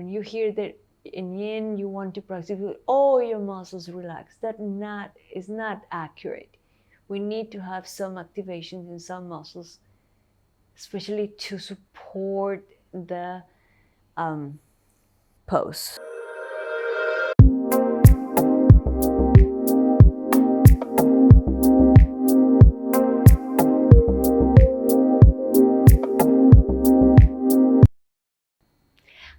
When you hear that in yin, you want to practice with all your muscles relaxed. That is not accurate. We need to have some activations in some muscles, especially to support the pose.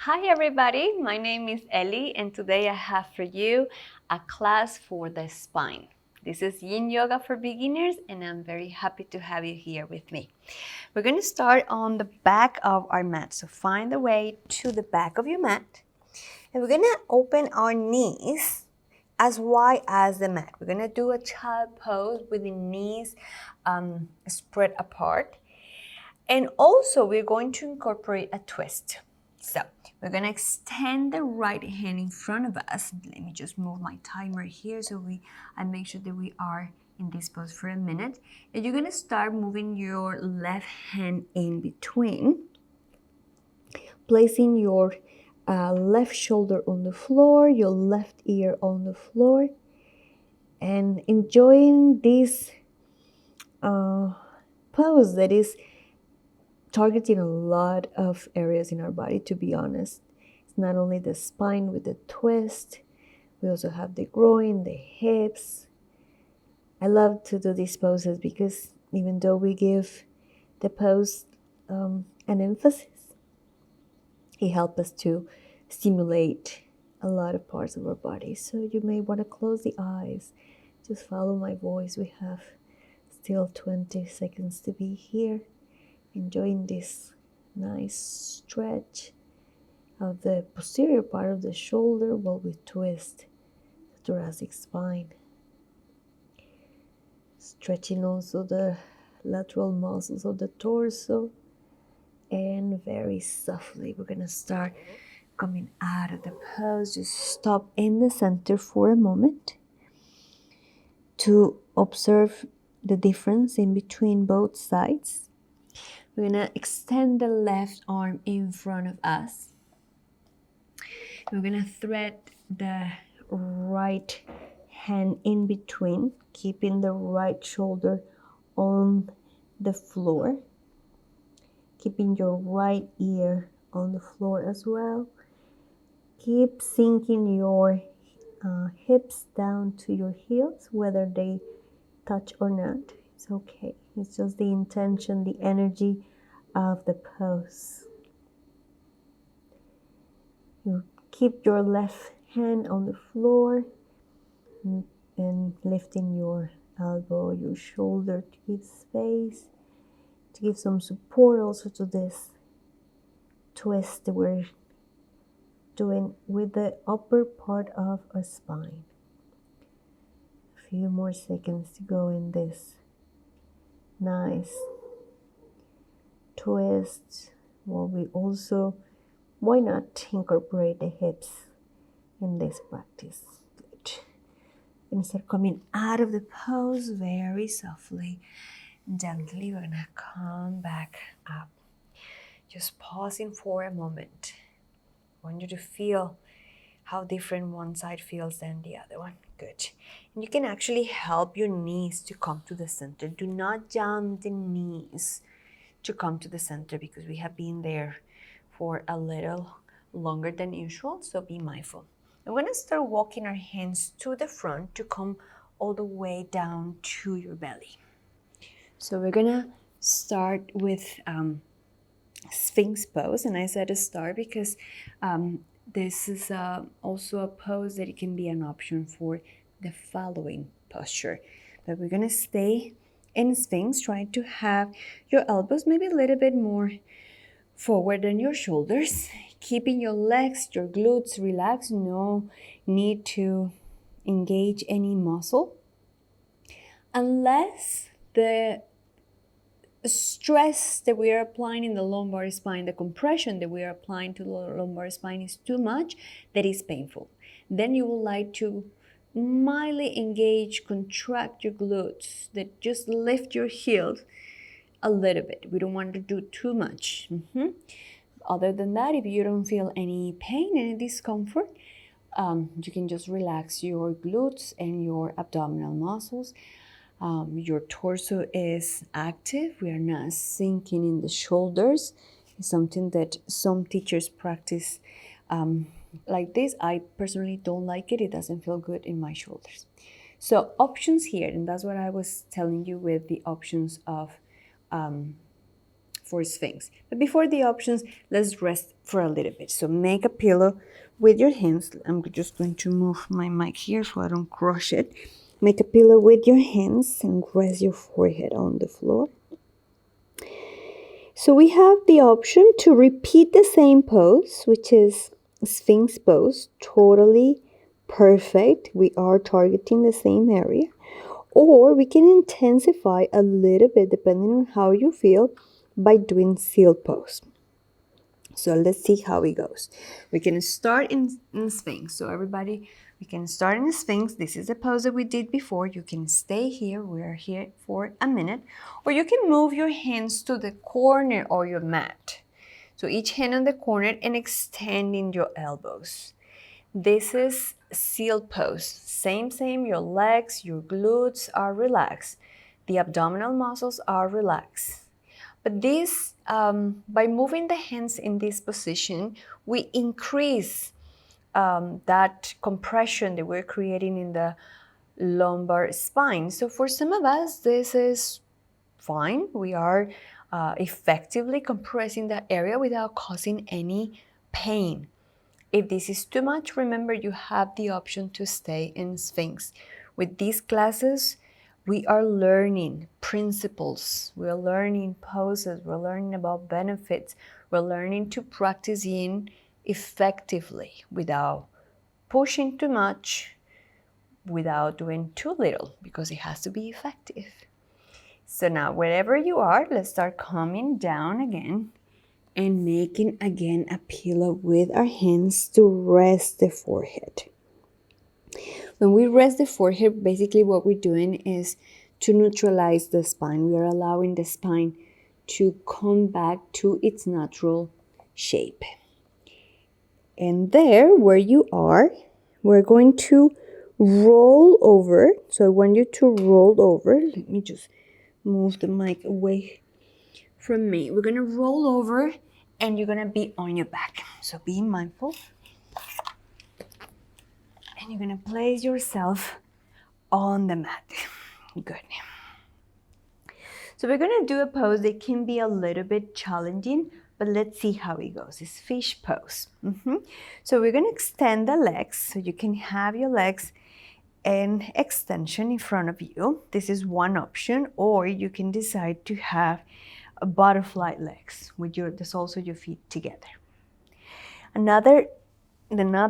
Hi everybody, my name is Ellie and today I have for you a class for the spine. This is Yin Yoga for beginners and I'm very happy to have you here with me. We're going to start on the back of our mat. So find the way to the back of your mat and we're going to open our knees as wide as the mat. We're going to do a child pose with the knees spread apart. And also we're going to incorporate a twist. So we're going to extend the right hand in front of us. Let me just move my timer here so I make sure that we are in this pose for a minute. And you're going to start moving your left hand in between, placing your left shoulder on the floor, your left ear on the floor, and enjoying this pose that is targeting a lot of areas in our body, to be honest. It's not only the spine with the twist, we also have the groin, the hips. I love to do these poses because even though we give the pose an emphasis, it helps us to stimulate a lot of parts of our body. So you may want to close the eyes, just follow my voice. We have still 20 seconds to be here. Enjoying this nice stretch of the posterior part of the shoulder while we twist the thoracic spine. Stretching also the lateral muscles of the torso. And very softly, we're going to start coming out of the pose. Just stop in the center for a moment to observe the difference in between both sides. We're going to extend the left arm in front of us. We're going to thread the right hand in between, keeping the right shoulder on the floor. Keeping your right ear on the floor as well. Keep sinking your hips down to your heels, whether they touch or not. It's okay. It's just the intention, the energy of the pose. You keep your left hand on the floor and lifting your elbow, your shoulder to give space, to give some support also to this twist that we're doing with the upper part of our spine. A few more seconds to go in this nice twist, while we also, why not incorporate the hips in this practice? Good. We're going to start coming out of the pose very softly. Gently, we're going to come back up. Just pausing for a moment. I want you to feel how different one side feels than the other one. Good. And you can actually help your knees to come to the center. Do not jump the knees to come to the center because we have been there for a little longer than usual, so be mindful. I'm going to start walking our hands to the front to come all the way down to your belly. So we're going to start with Sphinx Pose, and I said a start because this is also a pose that it can be an option for the following posture. But we're going to stay in Sphinx, trying to have your elbows maybe a little bit more forward than your shoulders, keeping your legs, your glutes relaxed, no need to engage any muscle unless the stress that we are applying in the lumbar spine, the compression that we are applying to the lumbar spine is too much, that is painful. Then you would like to mildly engage, contract your glutes, that just lift your heels a little bit. We don't want to do too much. Other than that, if you don't feel any pain, any discomfort, you can just relax your glutes and your abdominal muscles. Your torso is active. We are not sinking in the shoulders. It's something that some teachers practice like this. I personally don't like it. It doesn't feel good in my shoulders. So options here, and that's what I was telling you with the options of for Sphinx. But before the options, let's rest for a little bit. So make a pillow with your hands. I'm just going to move my mic here so I don't crush it. Make a pillow with your hands and rest your forehead on the floor. So we have the option to repeat the same pose, which is Sphinx Pose, totally perfect. We are targeting the same area. Or we can intensify a little bit depending on how you feel by doing Seal Pose. So let's see how it goes. We can start in Sphinx. So everybody, we can start in Sphinx. This is the pose that we did before. You can stay here. We're here for a minute. Or you can move your hands to the corner of your mat. So each hand on the corner and extending your elbows. This is Seal Pose. Same, your legs, your glutes are relaxed. The abdominal muscles are relaxed. But this, by moving the hands in this position, we increase that compression that we're creating in the lumbar spine. So for some of us, this is fine. We are effectively compressing that area without causing any pain. If this is too much, remember you have the option to stay in Sphinx. With these classes, we are learning principles, we're learning poses, we're learning about benefits, we're learning to practice Yin effectively without pushing too much, without doing too little, because it has to be effective. So now, wherever you are, let's start coming down again and making again a pillow with our hands to rest the forehead. When we rest the forehead, basically what we're doing is to neutralize the spine. We are allowing the spine to come back to its natural shape. And there, where you are, we're going to roll over. So I want you to roll over. Let me just move the mic away from me. We're going to roll over and you're going to be on your back. So be mindful. And you're going to place yourself on the mat. Good. So we're going to do a pose that can be a little bit challenging, but let's see how it goes. It's fish pose. So we're going to extend the legs so you can have your legs in extension in front of you. This is one option, or you can decide to have a butterfly legs with the soles of your feet together. Another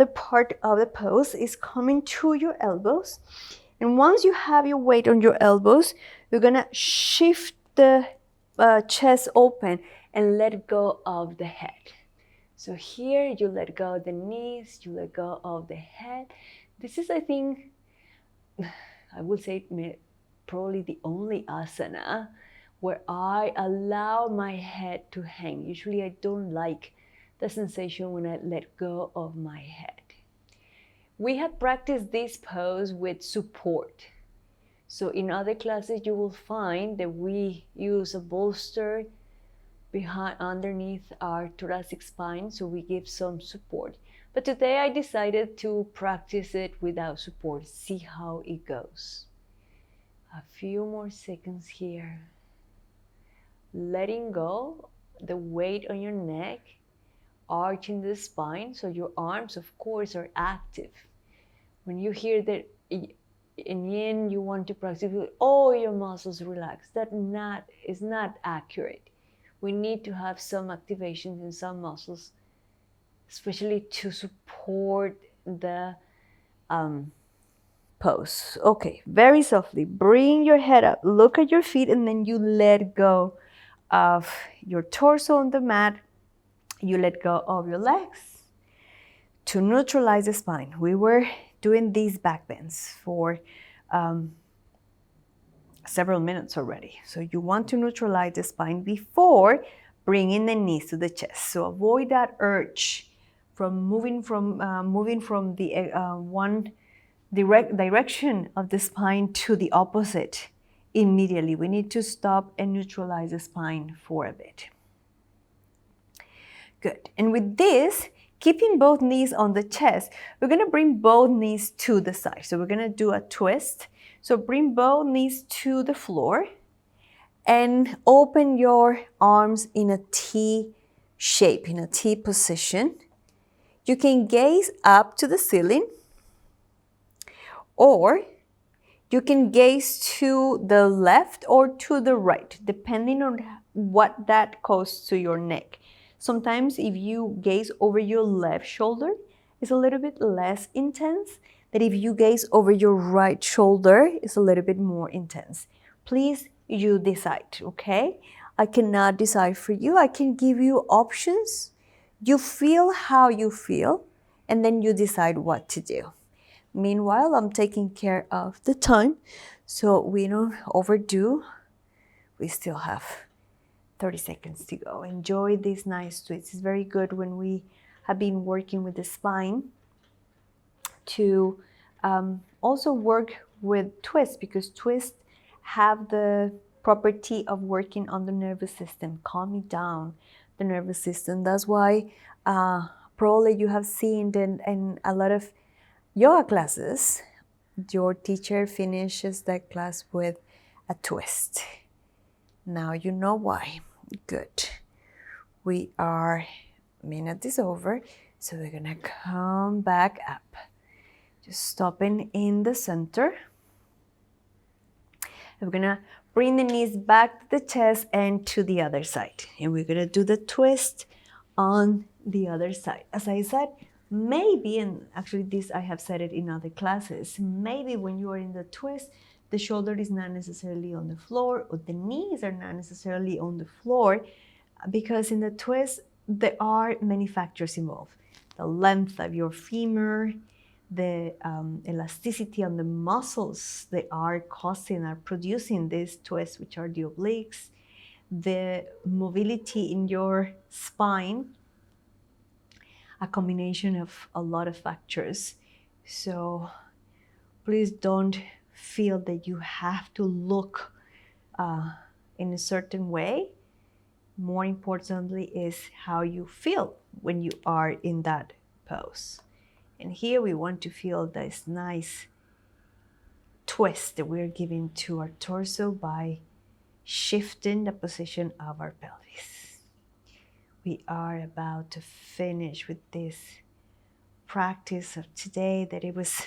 part of the pose is coming to your elbows. And once you have your weight on your elbows, you're going to shift the chest open and let go of the head. So here you let go of the knees, you let go of the head. This is, I think, I would say probably the only asana where I allow my head to hang. Usually I don't like the sensation when I let go of my head. We have practiced this pose with support. So in other classes, you will find that we use a bolster underneath our thoracic spine, so we give some support. But today I decided to practice it without support, see how it goes. A few more seconds here. Letting go the weight on your neck, arching the spine, so your arms, of course, are active. When you hear that in Yin, you want to practice with all your muscles relaxed. That is not accurate. We need to have some activations in some muscles, especially to support the pose. Okay, very softly, bring your head up, look at your feet, and then you let go of your torso on the mat. You let go of your legs to neutralize the spine. We were doing these back bends for several minutes already. So you want to neutralize the spine before bringing the knees to the chest. So avoid that urge from moving from the one direction of the spine to the opposite immediately. We need to stop and neutralize the spine for a bit. Good. And with this, keeping both knees on the chest, we're going to bring both knees to the side. So we're going to do a twist. So bring both knees to the floor and open your arms in a T shape, in a T position. You can gaze up to the ceiling, or you can gaze to the left or to the right, depending on what that causes to your neck. Sometimes if you gaze over your left shoulder, it's a little bit less intense than if you gaze over your right shoulder, it's a little bit more intense. Please, you decide, okay? I cannot decide for you. I can give you options. You feel how you feel, and then you decide what to do. Meanwhile, I'm taking care of the time, so we don't overdo. We still have 30 seconds to go. Enjoy these nice twists. It's very good when we have been working with the spine to also work with twists, because twists have the property of working on the nervous system, calming down the nervous system. That's why probably you have seen in a lot of yoga classes, your teacher finishes that class with a twist. Now you know why. Good. Minute is over, so we're gonna come back up. Just stopping in the center. We're gonna bring the knees back to the chest and to the other side. And we're gonna do the twist on the other side. As I said, maybe, and actually this I have said it in other classes, maybe when you are in the twist, the shoulder is not necessarily on the floor, or the knees are not necessarily on the floor, because in the twist, there are many factors involved. The length of your femur, the elasticity on the muscles that are producing this twist, which are the obliques, the mobility in your spine, a combination of a lot of factors. So please don't feel that you have to look in a certain way. More importantly is how you feel when you are in that pose. And here we want to feel this nice twist that we're giving to our torso by shifting the position of our pelvis. We are about to finish with this practice of today, that it was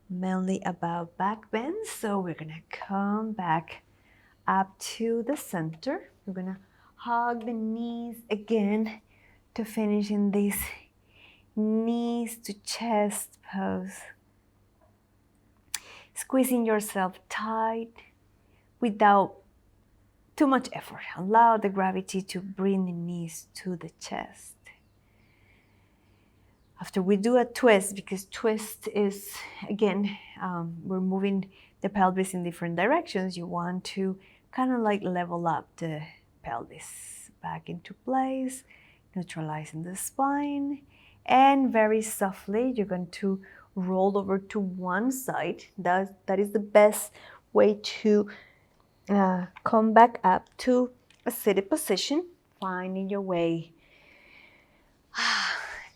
mainly about back bends. So we're gonna come back up to the center. We're gonna hug the knees again to finish in this knees to chest pose. Squeezing yourself tight without too much effort. Allow the gravity to bring the knees to the chest. After we do a twist, because twist is, again, we're moving the pelvis in different directions, you want to kind of like level up the pelvis back into place, neutralizing the spine, and very softly you're going to roll over to one side. That is the best way to come back up to a seated position, finding your way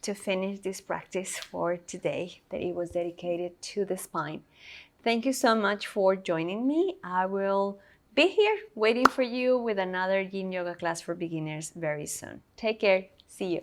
to finish this practice for today, that it was dedicated to the spine. Thank you so much for joining me. I will be here waiting for you with another Yin Yoga class for beginners very soon. Take care. See you.